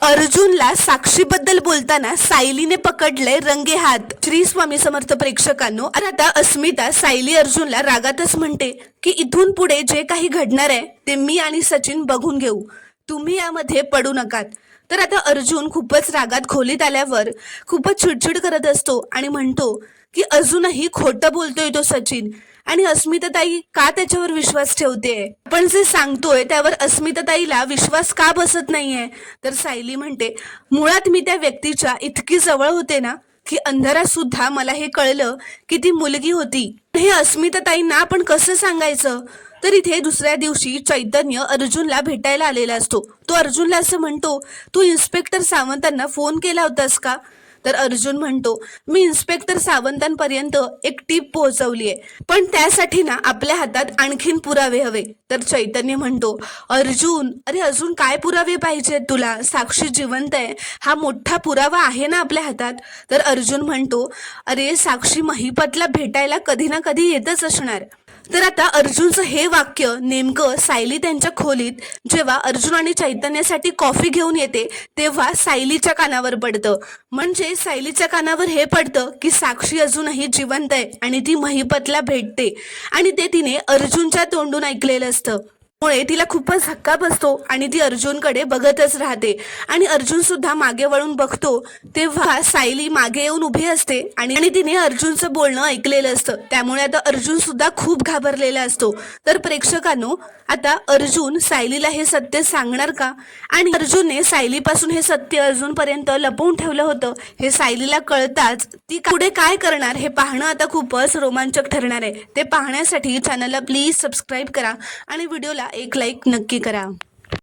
अर्जुनला साक्षीबद्दल बोलताना सायलीने पकडले रंगे हात। श्री स्वामी समर्थ प्रेक्षकांनो, आता अस्मिता सायली अर्जुनला रागातच म्हणते की इथून पुढे जे काही घडणार आहे ते मी आणि सचिन बघून घेऊ, तुम्ही यामध्ये पडू नकात। तर आता अर्जुन खूपच रागात खोलीत आल्यावर खूपच चिडचिड करत असतो आणि म्हणतो की अजूनही खोटं बोलतोय तो सचिन, आणि अस्मिताताई का त्याच्यावर विश्वास ठेवते, पण जे सांगतोय त्यावर अस्मिताताईला विश्वास का बसत नाहीये। तर सायली म्हणते, मुळात मी त्या व्यक्तीच्या इतकी जवळ होते ना की अंधारात सुद्धा मला हे कळलं की ती मुलगी होती। हे अस्मिताताईंना आपण कसं सांगायचं। तर इथे दुसऱ्या दिवशी चैतन्य अर्जुनला भेटायला आलेला असतो। तो अर्जुनला असं म्हणतो, तू इन्स्पेक्टर सावंतांना फोन केला होतास का। तर अर्जुन म्हणतो, मी इन्स्पेक्टर सावंतांपर्यंत एक टीप पोहोचवलीये, पण त्यासाठी ना आपल्या हातात आणखीन पुरावे हवे। तर चैतन्य म्हणतो, अर्जुन अरे अजून काय पुरावे पाहिजेत तुला, साक्षी जिवंत आहे हा मोठा पुरावा आहे ना आपल्या हातात। तर अर्जुन म्हणतो, अरे साक्षी महिपतला भेटायला कधी ना कधी येतच असणार। तर आता अर्जुनचं हे वाक्य नेमकं सायली त्यांच्या खोलीत जेव्हा अर्जुन आणि चैतन्यासाठी कॉफी घेऊन येते तेव्हा सायलीच्या कानावर पडतं। म्हणजे सायलीच्या कानावर हे पडतं की साक्षी अजूनही जिवंत आहे आणि ती महिपतला भेटते, आणि ते तिने अर्जुनच्या तोंडून ऐकलेलं असतं। मुळे तिला खूपच धक्का बसतो आणि ती अर्जुनकडे बघतच राहते, आणि अर्जुन सुद्धा मागे वळून बघतो तेव्हा सायली मागे येऊन उभी असते आणि तिने अर्जुनचं बोलणं ऐकलेलं असतं। त्यामुळे आता अर्जुन सुद्धा खूप घाबरलेला असतो। तर प्रेक्षकांनो, आता अर्जुन सायलीला हे सत्य सांगणार का, आणि अर्जुनने सायलीपासून हे सत्य अर्जुनपर्यंत लपवून ठेवलं होतं हे सायलीला कळताच ती पुढे काय करणार हे पाहणं आता खूपच रोमांचक ठरणार आहे। ते पाहण्यासाठी चॅनलला प्लीज सबस्क्राईब करा आणि व्हिडिओला एक लाईक नक्की करा।